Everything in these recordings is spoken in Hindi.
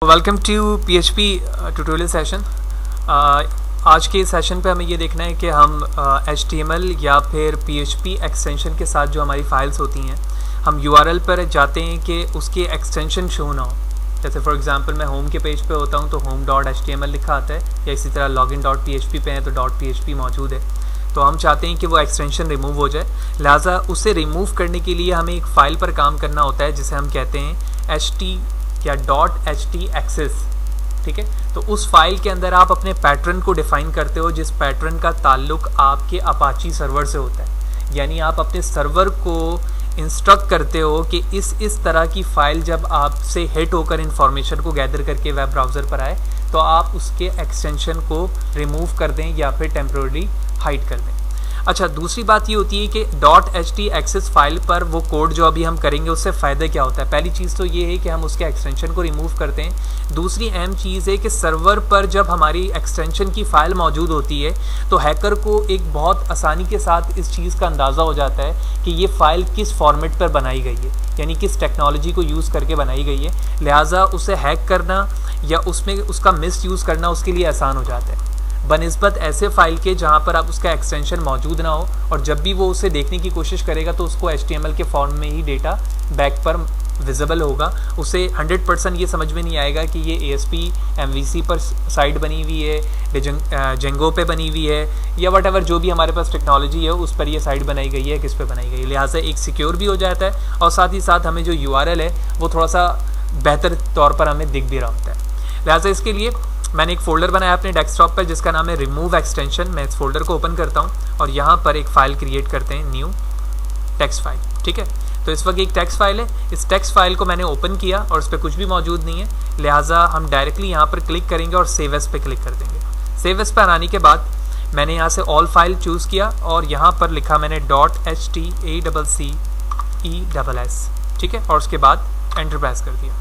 Welcome to PHP tutorial session. आज के सेशन पे हमें ये देखना है कि हम HTML या फिर PHP एक्सटेंशन के साथ जो हमारी फाइल्स होती हैं हम URL पर जाते हैं कि उसके एक्सटेंशन शो ना हो। जैसे फॉर एग्जांपल मैं होम के पेज पे होता हूँ तो home.html लिखा आता है, या इसी तरह login.php पे है तो .php मौजूद है। तो हम चाहते हैं कि वो एक्सटेंशन रिमूव हो जाए, लिहाजा उसे रिमूव करने के लिए हमें एक फ़ाइल पर काम करना होता है जिसे हम कहते हैं ht या .htaccess। ठीक है, तो उस फाइल के अंदर आप अपने पैटर्न को डिफाइन करते हो जिस पैटर्न का ताल्लुक आपके अपाची सर्वर से होता है। यानी आप अपने सर्वर को इंस्ट्रक्ट करते हो कि इस तरह की फ़ाइल जब आपसे हिट होकर इंफॉर्मेशन को गैदर करके वेब ब्राउज़र पर आए तो आप उसके एक्सटेंशन को रिमूव कर दें या फिर टेम्प्रेरी हाइड कर दें। अच्छा, दूसरी बात ये होती है कि .htaccess फाइल पर वो कोड जो अभी हम करेंगे उससे फ़ायदा क्या होता है। पहली चीज़ तो ये है कि हम उसके एक्सटेंशन को रिमूव करते हैं। दूसरी अहम चीज़ है कि सर्वर पर जब हमारी एक्सटेंशन की फ़ाइल मौजूद होती है तो हैकर को एक बहुत आसानी के साथ इस चीज़ का अंदाज़ा हो जाता है कि ये फ़ाइल किस फॉर्मेट पर बनाई गई है, यानी किस टेक्नोलॉजी को यूज़ करके बनाई गई है। लिहाजा उसे हैक करना या उसमें उसका मिस यूज़ करना उसके लिए आसान हो जाता है बनिस्बत ऐसे फ़ाइल के जहाँ पर अब उसका एक्सटेंशन मौजूद ना हो, और जब भी वो उसे देखने की कोशिश करेगा तो उसको HTML के फॉर्म में ही डेटा बैक पर विजिबल होगा। उसे 100% ये समझ में नहीं आएगा कि ये ASP MVC पर साइट बनी हुई है, जेंगो पे बनी हुई है, या वट जो भी हमारे पास टेक्नोलॉजी है उस पर ये साइट बनाई गई है, किस पे बनाई गई है। लिहाजा एक सिक्योर भी हो जाता है और साथ ही साथ हमें जो URL है वो थोड़ा सा बेहतर तौर पर हमें दिख भी रहा होता है। लिहाजा इसके लिए मैंने एक फ़ोल्डर बनाया अपने डेस्कटॉप पर जिसका नाम है रिमूव एक्सटेंशन। मैं इस फोल्डर को ओपन करता हूँ और यहाँ पर एक फ़ाइल क्रिएट करते हैं, न्यू टेक्स्ट फाइल। ठीक है, तो इस वक्त एक टेक्स्ट फाइल है। इस टेक्स्ट फाइल को मैंने ओपन किया और इस पर कुछ भी मौजूद नहीं है, लिहाजा हम डायरेक्टली यहाँ पर क्लिक करेंगे और सेव एज़ पे क्लिक कर देंगे। सेव एज़ पे आने के बाद मैंने यहाँ से ऑल फाइल चूज़ किया और यहाँ पर लिखा मैंने .htaccess। ठीक है, और उसके बाद एंटर प्रेस कर दिया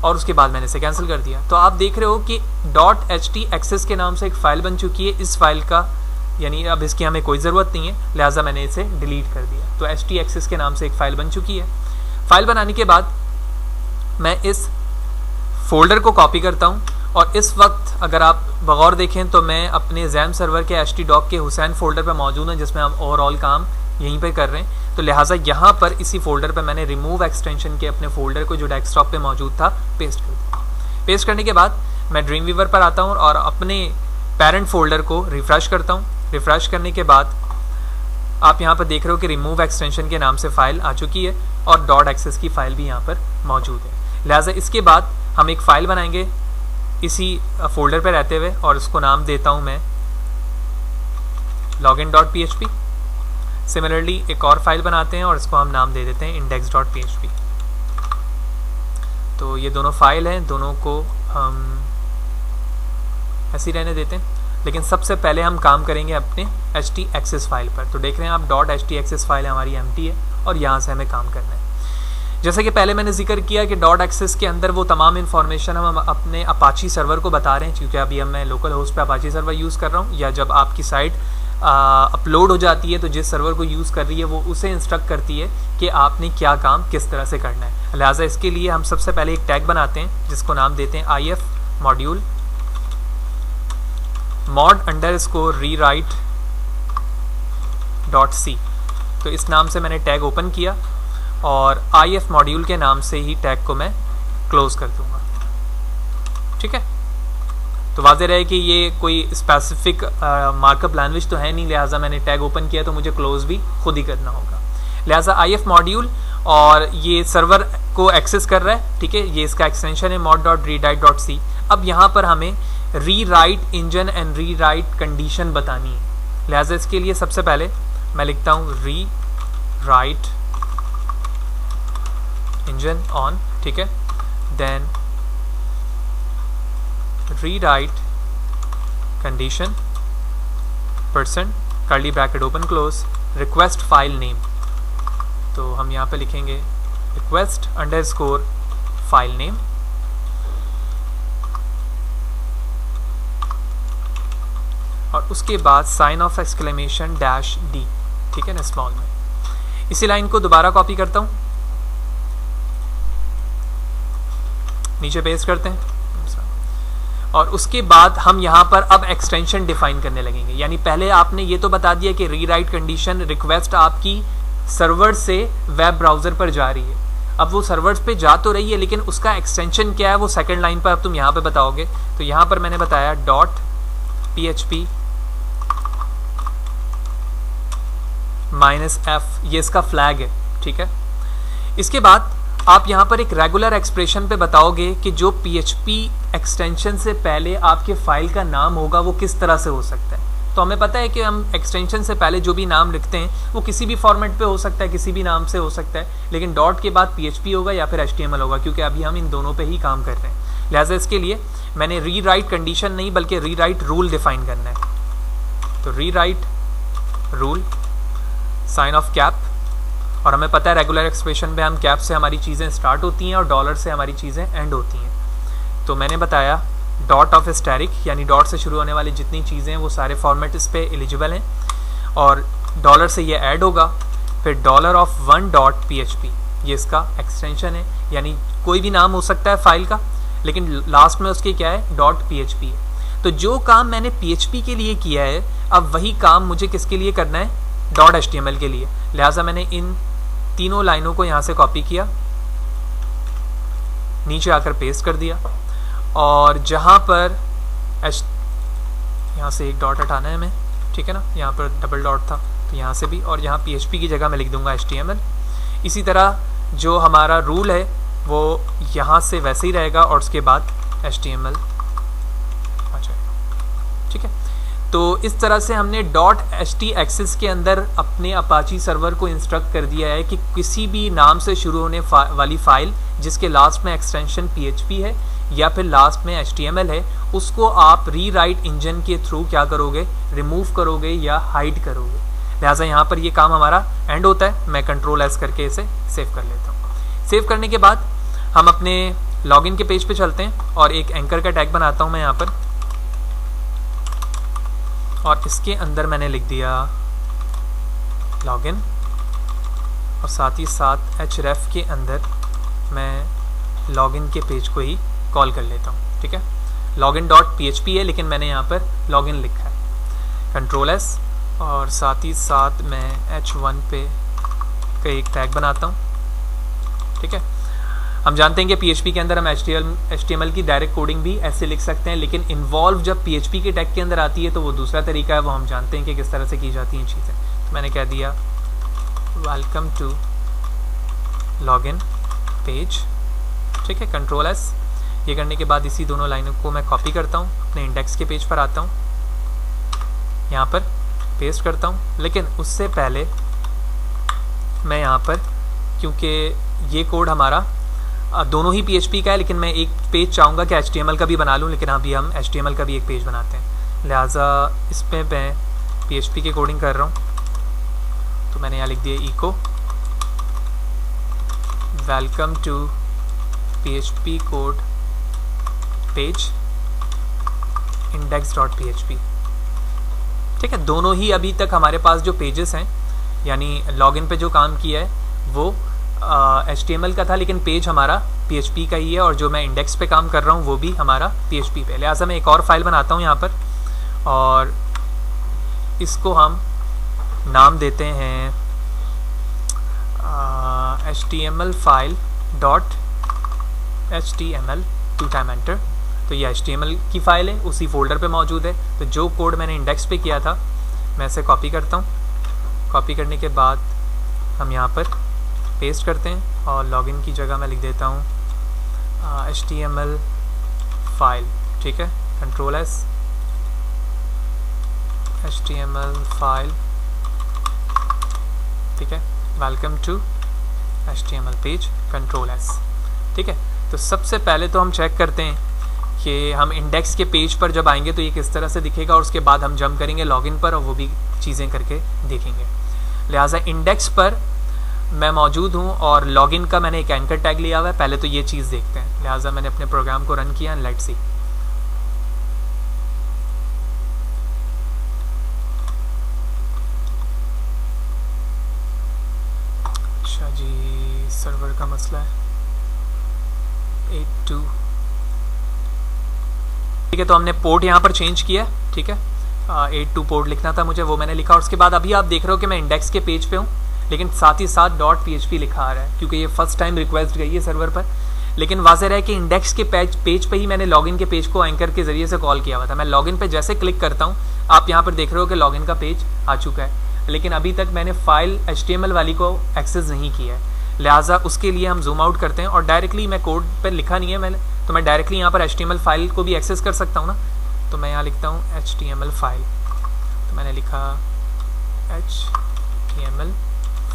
और उसके बाद मैंने इसे कैंसिल कर दिया। तो आप देख रहे हो कि .htaccess के नाम से एक फ़ाइल बन चुकी है। इस फाइल का यानी अब इसकी हमें कोई ज़रूरत नहीं है, लिहाजा मैंने इसे डिलीट कर दिया। तो htaccess के नाम से एक फ़ाइल बन चुकी है। फ़ाइल बनाने के बाद मैं इस फोल्डर को कॉपी करता हूँ और इस वक्त अगर आप बगौर देखें तो मैं अपने XAMPP सर्वर के htdoc के हुसैन फोल्डर पर मौजूद हैं जिसमें हम ओवरऑल काम यहीं पे कर रहे हैं। तो लिहाजा यहाँ पर इसी फोल्डर पे मैंने रिमूव एक्सटेंशन के अपने फोल्डर को जो डेस्कटॉप पे मौजूद था पेस्ट कर दिया। पेस्ट करने के बाद मैं ड्रीम वीवर पर आता हूँ और अपने पेरेंट फोल्डर को रिफ़्रेश करता हूँ। रिफ़्रेश करने के बाद आप यहाँ पर देख रहे हो कि रिमूव एक्सटेंशन के नाम से फ़ाइल आ चुकी है और .access की फ़ाइल भी यहाँ पर मौजूद है। लिहाजा इसके बाद हम एक फ़ाइल बनाएंगे इसी फोल्डर पर रहते हुए और उसको नाम देता हूँ मैं login.php। सिमिलरली एक और फाइल बनाते हैं और इसको हम नाम दे देते हैं index.php। तो ये दोनों फाइल हैं, दोनों को हम ऐसे ही रहने देते हैं, लेकिन सबसे पहले हम काम करेंगे अपने htaccess फाइल पर। तो देख रहे हैं आप .htaccess फाइल हमारी एम्प्टी है और यहाँ से हमें काम करना है। जैसे कि पहले मैंने जिक्र किया कि .access के अंदर वो तमाम इन्फॉर्मेशन हम अपने अपाची सर्वर को बता रहे हैं, क्योंकि अभी मैं लोकल होस्ट पे अपाची सर्वर यूज़ कर रहा हूँ, या जब आपकी साइट अपलोड हो जाती है तो जिस सर्वर को यूज़ कर रही है वो उसे इंस्ट्रक्ट करती है कि आपने क्या काम किस तरह से करना है। लिहाजा इसके लिए हम सबसे पहले एक टैग बनाते हैं जिसको नाम देते हैं if मॉड्यूल mod_rewrite.c। तो इस नाम से मैंने टैग ओपन किया और if मॉड्यूल के नाम से ही टैग को मैं क्लोज़ कर दूंगा। ठीक है, तो वाज़ेह रहे कि ये कोई स्पेसिफिक मार्कअप लैंग्वेज तो है नहीं, लिहाजा मैंने टैग ओपन किया तो मुझे क्लोज़ भी खुद ही करना होगा। लिहाजा if मॉड्यूल और ये सर्वर को एक्सेस कर रहा है। ठीक है, ये इसका एक्सटेंशन है mod.rewrite.c। अब यहाँ पर हमें rewrite engine and rewrite condition बतानी है। लिहाजा इसके लिए सबसे पहले मैं लिखता हूँ रीराइट इंजन ऑन। ठीक है, then rewrite condition % curly bracket open close request file name. तो हम यहाँ पे लिखेंगे request_file name। और उसके बाद साइन ऑफ एक्सक्लेमेशन -d। ठीक है ना, स्मॉल में। इसी लाइन को दोबारा कॉपी करता हूँ नीचे पेस्ट करते हैं और उसके बाद हम यहाँ पर अब एक्सटेंशन डिफाइन करने लगेंगे। यानी पहले आपने ये तो बता दिया कि रीराइट कंडीशन रिक्वेस्ट आपकी सर्वर से वेब ब्राउज़र पर जा रही है। अब वो सर्वर्स पे जा तो रही है लेकिन उसका एक्सटेंशन क्या है वो सेकंड लाइन पर अब तुम यहाँ पे बताओगे। तो यहाँ पर मैंने बताया .php -f, ये इसका फ्लैग है, ठीक है। इसके बाद आप यहाँ पर एक रेगुलर एक्सप्रेशन पे बताओगे कि जो PHP एक्सटेंशन से पहले आपके फाइल का नाम होगा वो किस तरह से हो सकता है। तो हमें पता है कि हम एक्सटेंशन से पहले जो भी नाम लिखते हैं वो किसी भी फॉर्मेट पे हो सकता है, किसी भी नाम से हो सकता है, लेकिन डॉट के बाद PHP होगा या फिर HTML होगा, क्योंकि अभी हम इन दोनों पे ही काम कर रहे हैं। लिहाजा इसके लिए मैंने रीराइट कंडीशन नहीं बल्कि रीराइट रूल डिफाइन करना है। तो rewrite rule sign of cap, और हमें पता है रेगुलर एक्सप्रेशन पे हम कैप से हमारी चीज़ें स्टार्ट होती हैं और डॉलर से हमारी चीज़ें एंड होती हैं। तो मैंने बताया डॉट ऑफ एस्टेरिक, यानी डॉट से शुरू होने वाली जितनी चीज़ें हैं वो सारे फॉर्मेट इस पे एलिजिबल हैं, और डॉलर से ये ऐड होगा। फिर $1.php, ये इसका एक्सटेंशन है, यानी कोई भी नाम हो सकता है फाइल का, लेकिन लास्ट में उसके क्या है .php है। तो जो काम मैंने PHP के लिए किया है अब वही काम मुझे किसके लिए करना है, .html के लिए। लिहाजा मैंने इन तीनों लाइनों को यहाँ से कॉपी किया, नीचे आकर पेस्ट कर दिया, और जहाँ पर यहाँ से एक डॉट हटाना है हमें, ठीक है ना, यहाँ पर डबल डॉट था तो यहाँ से भी, और यहाँ PHP की जगह मैं लिख दूंगा HTML। इसी तरह जो हमारा रूल है वो यहाँ से वैसे ही रहेगा और उसके बाद HTML आ जाएगा, ठीक है। तो इस तरह से हमने .htaccess के अंदर अपने अपाची सर्वर को इंस्ट्रक्ट कर दिया है कि किसी भी नाम से शुरू होने वाली फाइल जिसके लास्ट में एक्सटेंशन PHP है या फिर लास्ट में HTML है, उसको आप रीराइट इंजन के थ्रू क्या करोगे, रिमूव करोगे या हाइड करोगे। लिहाजा यहाँ पर ये काम हमारा एंड होता है। मैं Ctrl+S करके इसे सेव कर लेता हूँ। सेव करने के बाद हम अपने लॉगिन के पेज पे चलते हैं और एक एंकर का टैग बनाता हूँ मैं यहाँ पर, और इसके अंदर मैंने लिख दिया लॉगिन, और साथ ही साथ href के अंदर मैं लॉगिन के पेज को ही कॉल कर लेता हूँ, ठीक है। login.php है लेकिन मैंने यहाँ पर लॉगिन लिखा है। Ctrl+S, और साथ ही साथ मैं h1 पे एक टैग बनाता हूँ, ठीक है। हम जानते हैं कि PHP के अंदर हम HTML की डायरेक्ट कोडिंग भी ऐसे लिख सकते हैं, लेकिन इन्वॉल्व जब PHP के टैग के अंदर आती है तो वो दूसरा तरीका है, वो हम जानते हैं कि किस तरह से की जाती हैं चीज़ें। तो मैंने कह दिया वेलकम टू लॉगिन पेज, ठीक है। Ctrl+S, ये करने के बाद इसी दोनों लाइनों को मैं कॉपी करता हूँ, अपने इंडेक्स के पेज पर आता हूँ, यहाँ पर पेस्ट करता हूँ। लेकिन उससे पहले मैं यहाँ पर, क्योंकि ये कोड हमारा दोनों ही PHP का है, लेकिन मैं एक पेज चाहूँगा कि HTML का भी बना लूँ, लेकिन अभी हम HTML का भी एक पेज बनाते हैं। लिहाजा इस पर मैं PHP की कोडिंग कर रहा हूँ, तो मैंने यहाँ लिख दिया echo welcome to PHP code page index.php, ठीक है। दोनों ही अभी तक हमारे पास जो पेजेस हैं, यानी लॉगिन पे जो काम किया है वो HTML का था, लेकिन पेज हमारा PHP का ही है, और जो मैं इंडेक्स पे काम कर रहा हूँ वो भी हमारा PHP पे। लिहाजा मैं एक और फाइल बनाता हूँ यहाँ पर, और इसको हम नाम देते हैं HTML file .html, 2 time enter. तो ये HTML की फ़ाइल है, उसी फोल्डर पे मौजूद है। तो जो कोड मैंने इंडेक्स पे किया था मैं इसे कॉपी करता हूँ। कॉपी करने के बाद हम यहाँ पर पेस्ट करते हैं, और लॉगिन की जगह मैं लिख देता हूँ HTML फाइल, ठीक है। Ctrl+S, HTML फाइल, ठीक है। Welcome to HTML page, Ctrl+S, ठीक है। तो सबसे पहले तो हम चेक करते हैं कि हम इंडेक्स के पेज पर जब आएंगे तो ये किस तरह से दिखेगा, और उसके बाद हम जंप करेंगे लॉगिन पर और वो भी चीज़ें करके देखेंगे। लिहाजा इंडेक्स पर मैं मौजूद हूँ और लॉगिन का मैंने एक एंकर टैग लिया हुआ है। पहले तो ये चीज़ देखते हैं। लिहाजा मैंने अपने प्रोग्राम को रन किया, लेट्स सी। अच्छा जी, सर्वर का मसला है। 82 ठीक है, तो हमने पोर्ट यहाँ पर चेंज किया, ठीक है, 82 पोर्ट लिखना था मुझे, वो मैंने लिखा। और उसके बाद अभी आप देख रहे हो कि मैं इंडेक्स के पेज पे हूँ, लेकिन साथ ही साथ .php लिखा आ रहा है, क्योंकि ये फर्स्ट टाइम रिक्वेस्ट गई है सर्वर पर। लेकिन वाज़ेह है कि इंडेक्स के पेज पे ही मैंने लॉगिन के पेज को एंकर के ज़रिए से कॉल किया हुआ था। मैं लॉगिन पे जैसे क्लिक करता हूँ, आप यहाँ पर देख रहे हो कि लॉगिन का पेज आ चुका है, लेकिन अभी तक मैंने फाइल HTML वाली को एक्सेस नहीं किया है। लिहाजा उसके लिए हम जूम आउट करते हैं और डायरेक्टली, मैं कोड पर लिखा नहीं है मैंने, तो मैं डायरेक्टली यहाँ पर HTML फाइल को भी एक्सेस कर सकता हूँ ना। तो मैं यहाँ लिखता हूँ HTML फाइल, तो मैंने लिखा HTML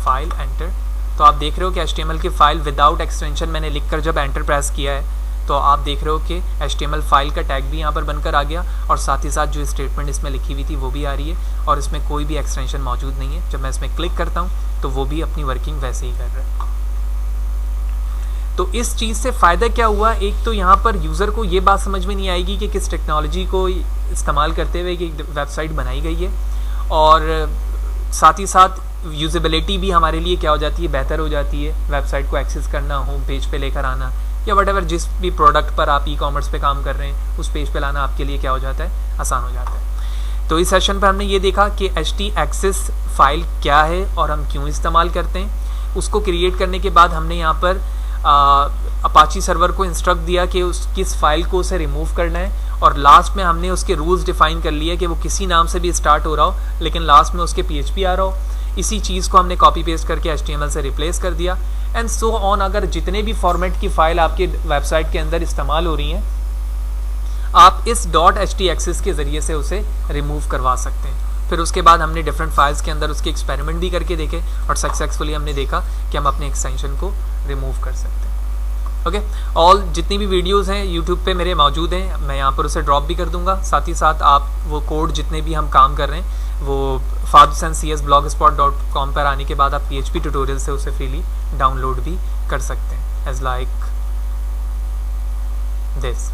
फाइल, एंटर। तो आप देख रहे हो कि HTML की फाइल विदाउट एक्सटेंशन मैंने लिखकर जब एंटर प्रेस किया है, तो आप देख रहे हो कि HTML फाइल का टैग भी यहाँ पर बनकर आ गया, और साथ ही साथ जो स्टेटमेंट इसमें लिखी हुई थी वो भी आ रही है, और इसमें कोई भी एक्सटेंशन मौजूद नहीं है। जब मैं इसमें क्लिक करता हूँ तो वो भी अपनी वर्किंग वैसे ही कर रहा है। तो इस चीज़ से फ़ायदा क्या हुआ, एक तो यहाँ पर यूज़र को ये बात समझ में नहीं आएगी कि किस टेक्नोलॉजी को इस्तेमाल करते हुए कि वेबसाइट बनाई गई है, और साथ ही साथ यूजेबिलिटी भी हमारे लिए क्या हो जाती है, बेहतर हो जाती है। वेबसाइट को एक्सेस करना, होम पेज पे लेकर आना, या वट जिस भी प्रोडक्ट पर आप ई-कॉमर्स पे काम कर रहे हैं उस पेज पे लाना आपके लिए क्या हो जाता है, आसान हो जाता है। तो इस सेशन पर हमने ये देखा कि htaccess फाइल क्या है और हम क्यों इस्तेमाल करते हैं। उसको क्रिएट करने के बाद हमने यहाँ पर अपाची सर्वर को इंस्ट्रक्ट दिया कि किस फाइल को उसे रिमूव करना है, और लास्ट में हमने उसके रूल्स डिफाइन कर लिए कि वो किसी नाम से भी स्टार्ट हो रहा हो, लेकिन लास्ट में उसके PHP आ रहा हो। इसी चीज़ को हमने कॉपी पेस्ट करके HTML से रिप्लेस कर दिया, एंड सो ऑन। अगर जितने भी फॉर्मेट की फ़ाइल आपके वेबसाइट के अंदर इस्तेमाल हो रही हैं, आप इस .htaccess के ज़रिए से उसे रिमूव करवा सकते हैं। फिर उसके बाद हमने डिफरेंट फाइल्स के अंदर उसके एक्सपेरिमेंट भी करके देखे, और सक्सेसफुली हमने देखा कि हम अपने एक्सटेंशन को रिमूव कर सकते हैं। ओके, ऑल जितनी भी वीडियोस हैं यूट्यूब पे मेरे मौजूद हैं, मैं यहाँ पर उसे ड्रॉप भी कर दूंगा। साथ ही साथ आप वो कोड जितने भी हम काम कर रहे हैं वो fathusandcsblogspot.com पर आने के बाद आप PHP ट्यूटोरियल से उसे फ्रीली डाउनलोड भी कर सकते हैं, एज लाइक दिस।